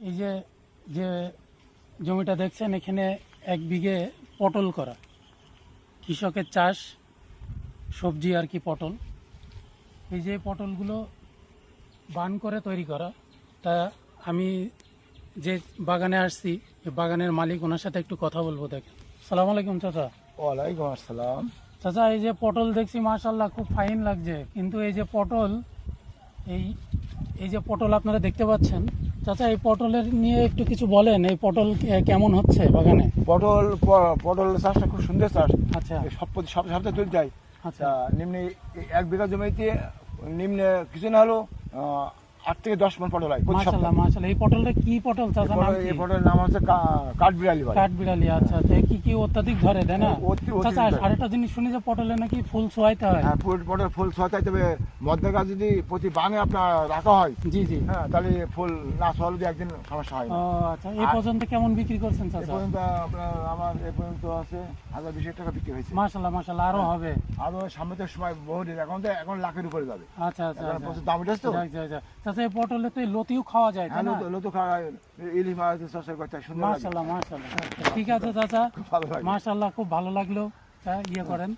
এই যে যে জমিটা দেখছেন, এখানে 1 বিঘে পটল করা, কৃষকের চাষ, সবজি আর কি পটল। এই যে পটলগুলো বান করে তৈরি করা। তা আমি যে বাগানে আসছি, এই বাগানের মালিক, ওনার সাথে একটু কথা বলবো। দেখেন, সালাম আলাইকুম চাচা। ওয়ালাইকুম আসসালাম। চাচা, এই যে পটল দেখছি মাশাআল্লাহ খুব ফাইন লাগছে, কিন্তু এই যে পটল, এই এই যে পটল আপনারা দেখতে পাচ্ছেন, চাচা এই পটলের নিয়ে একটু কিছু বলেন। এই পটল কেমন হচ্ছে বাগানে? পটল চাষটা খুব সুন্দর চাষ। আচ্ছা সব সপ্তাহে তুলতে যায়। আচ্ছা নিম্নে 1 বিঘা জমিতে নিম্নে কিছু না হলো 8 থেকে 10 মণ পটল হয় প্রতি মাশাআল্লাহ সপ্তাহে। মাশাআল্লাহ। এই পটলটা কি পটল চাচা, নাম কি? এই পটলের নাম হচ্ছে কাঠবিড়ালি। কাঠবিড়ালি। আচ্ছা আচ্ছা, কি কি অত্যাধিক ধরে, তাই না? চাচা আরেকটা জিনিস শুনি যে পটলে নাকি ফুল ছোঁয়াইতে হয়। হ্যাঁ, পটল ফুল ছোঁয়াতে, তবে মধ্যে গাছ যদি প্রতি বানে আপনার রাখা হয়, জি জি। হ্যাঁ, তাহলে ফুল না ছোঁয়ালে একদিন সমস্যা হয় না। ও আচ্ছা, এই পর্যন্ত কেমন বিক্রি করছেন এ চাচা? পর্যন্ত আপনার আমার এ পর্যন্ত আছে 1020 টাকা বিক্রি হয়েছে। মাশাআল্লাহ মাশাআল্লাহ, আরো হবে। আরো সামনে তো সময় বহু দিন, এখন লাখের উপরে যাবে। আচ্ছা আচ্ছা এখন আচ্ছা। প্রচুর দাম উঠেছে তো। যাক যাক যাক। চাচা এই পটলে তো এই লতিও খাওয়া যায়, তাই হ্যাঁ, না? লতু খাওয়া, ইলিশ মাছ চাষ করতে সুন্দর লাগে। মাশাআল্লাহ মাশাআল্লাহ। ঠিক আছে চাচা, খুব ভালো লাগে। মাশাআল্লাহ, খুব ভালো লাগলো। তা ইয়ে করেন।